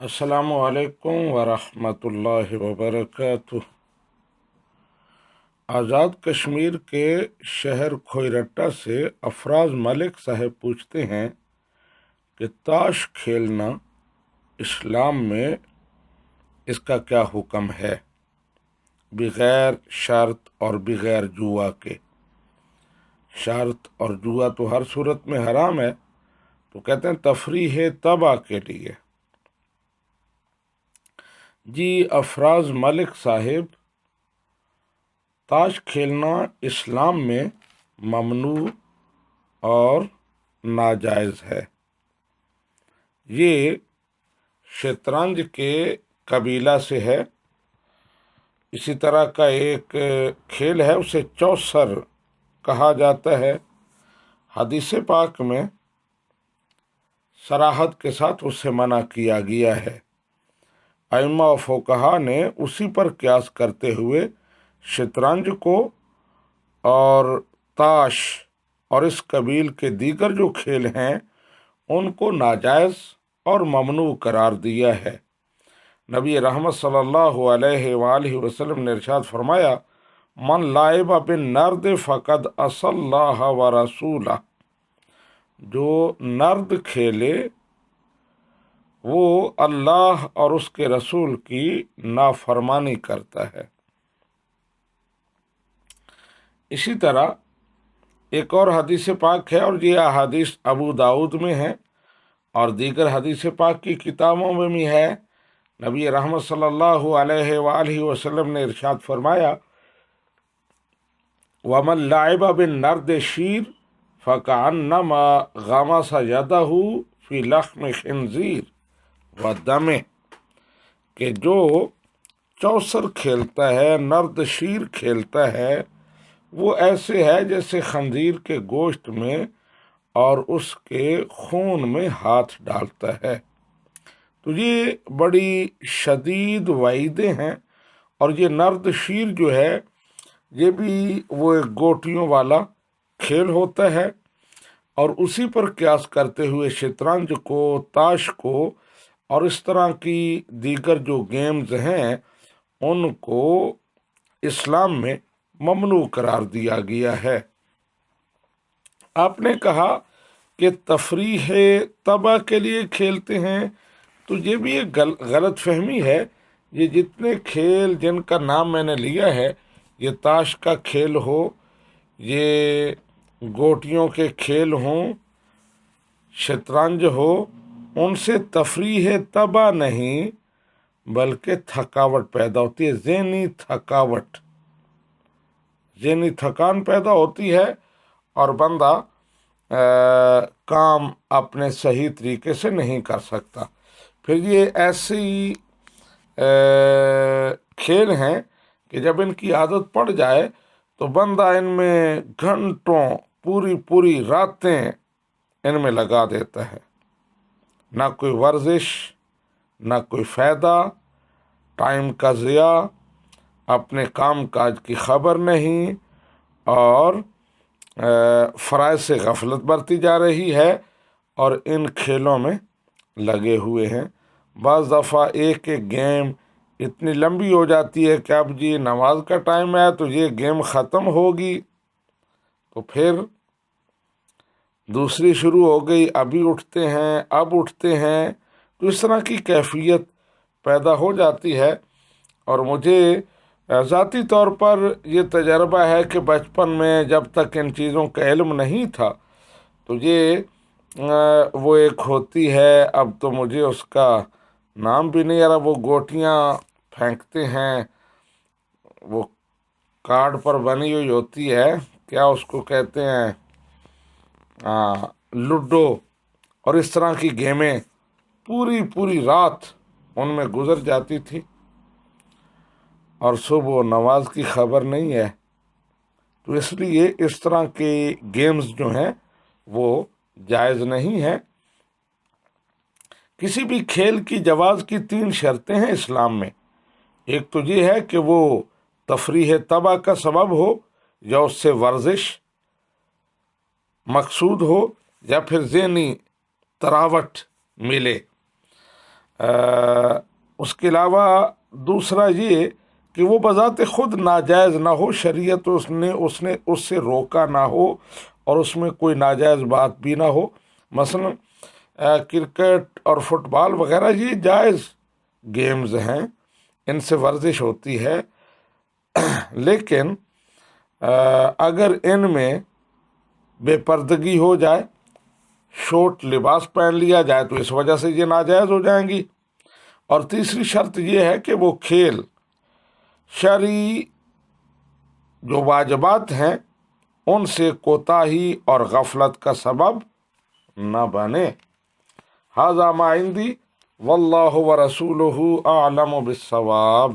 السلام علیکم ورحمۃ اللہ وبرکاتہ۔ آزاد کشمیر کے شہر کھوئرٹا سے افراز ملک صاحب پوچھتے ہیں کہ تاش کھیلنا اسلام میں اس کا کیا حکم ہے، بغیر شرط اور بغیر جوا کے؟ شرط اور جوا تو ہر صورت میں حرام ہے، تو کہتے ہیں تفریح تباہ کے لیے۔ جی افراز ملک صاحب، تاش کھیلنا اسلام میں ممنوع اور ناجائز ہے۔ یہ شطرنج کے قبیلہ سے ہے۔ اسی طرح کا ایک کھیل ہے، اسے چوسر کہا جاتا ہے۔ حدیث پاک میں صراحت کے ساتھ اسے منع کیا گیا ہے۔ ائمہ و فقہا نے اسی پر قیاس کرتے ہوئے شطرنج کو اور تاش اور اس قبیل کے دیگر جو کھیل ہیں ان کو ناجائز اور ممنوع قرار دیا ہے۔ نبی رحمت صلی اللہ علیہ وآلہ وسلم نے ارشاد فرمایا، من لعب بالنرد فقد عصى اللہ ورسولہ، جو نرد کھیلے وہ اللہ اور اس کے رسول کی نافرمانی کرتا ہے۔ اسی طرح ایک اور حدیث پاک ہے، اور یہ احادیث ابو داؤد میں ہے اور دیگر حدیث پاک کی کتابوں میں بھی ہے۔ نبی رحمت صلی اللہ علیہ وآلہ وسلم نے ارشاد فرمایا، وَمَن لَعِبَ بِالنَّرْدِ شِير فَكَأَنَّمَا غَمَسَ يَدَهُ فِي لَحْمِ خِنزِيرٍ وَدَمِهِ، کہ جو چوسر کھیلتا ہے، نرد شیر کھیلتا ہے، وہ ایسے ہے جیسے خنزیر کے گوشت میں اور اس کے خون میں ہاتھ ڈالتا ہے۔ تو یہ بڑی شدید وعیدیں ہیں۔ اور یہ نرد شیر جو ہے یہ بھی وہ ایک گوٹیوں والا کھیل ہوتا ہے، اور اسی پر قیاس کرتے ہوئے شطرنج کو، تاش کو اور اس طرح کی دیگر جو گیمز ہیں ان کو اسلام میں ممنوع قرار دیا گیا ہے۔ آپ نے کہا کہ تفریح تباہ کے لیے کھیلتے ہیں، تو یہ بھی ایک غلط فہمی ہے۔ یہ جتنے کھیل جن کا نام میں نے لیا ہے، یہ تاش کا کھیل ہو، یہ گوٹیوں کے کھیل ہوں، شطرنج ہو، ان سے تفریح تباہ نہیں بلکہ تھکاوٹ پیدا ہوتی ہے، ذہنی تھکاوٹ، ذہنی تھکان پیدا ہوتی ہے، اور بندہ کام اپنے صحیح طریقے سے نہیں کر سکتا۔ پھر یہ ایسی کھیل ہیں کہ جب ان کی عادت پڑ جائے تو بندہ ان میں گھنٹوں، پوری راتیں ان میں لگا دیتا ہے، نہ کوئی ورزش، نہ کوئی فائدہ، ٹائم کا ضیاع، اپنے کام کاج کی خبر نہیں، اور فرائض سے غفلت برتی جا رہی ہے، اور ان کھیلوں میں لگے ہوئے ہیں۔ بعض دفعہ ایک گیم اتنی لمبی ہو جاتی ہے کہ اب جی نماز کا ٹائم ہے تو یہ گیم ختم ہوگی، تو پھر دوسری شروع ہو گئی، اب اٹھتے ہیں، تو اس طرح کی کیفیت پیدا ہو جاتی ہے۔ اور مجھے ذاتی طور پر یہ تجربہ ہے کہ بچپن میں جب تک ان چیزوں کا علم نہیں تھا تو یہ وہ ایک ہوتی ہے، اب تو مجھے اس کا نام بھی نہیں آ رہا، وہ گوٹیاں پھینکتے ہیں، وہ کارڈ پر بنی ہوئی ہوتی ہے، کیا اس کو کہتے ہیں، لوڈو، اور اس طرح کی گیمیں پوری رات ان میں گزر جاتی تھی، اور صبح نماز کی خبر نہیں ہے۔ تو اس لیے اس طرح کے گیمز جو ہیں وہ جائز نہیں ہیں۔ کسی بھی کھیل کی جواز کی 3 شرطیں ہیں اسلام میں۔ ایک تو یہ ہے کہ وہ تفریح تباہ کا سبب ہو، یا اس سے ورزش مقصود ہو، یا پھر ذہنی تراوٹ ملے۔ اس کے علاوہ دوسرا یہ کہ وہ بذات خود ناجائز نہ ہو، شریعت اس سے روکا نہ ہو اور اس میں کوئی ناجائز بات بھی نہ ہو. مثلا کرکٹ اور فٹ بال وغیرہ یہ جائز گیمز ہیں، ان سے ورزش ہوتی ہے، لیکن اگر ان میں بے پردگی ہو جائے، شورٹ لباس پہن لیا جائے، تو اس وجہ سے یہ ناجائز ہو جائیں گی. اور تیسری شرط یہ ہے کہ وہ کھیل شرعی جو واجبات ہیں ان سے کوتاہی اور غفلت کا سبب نہ بنے. ھذا ما عندی واللہ ورسولہ اعلم بالصواب.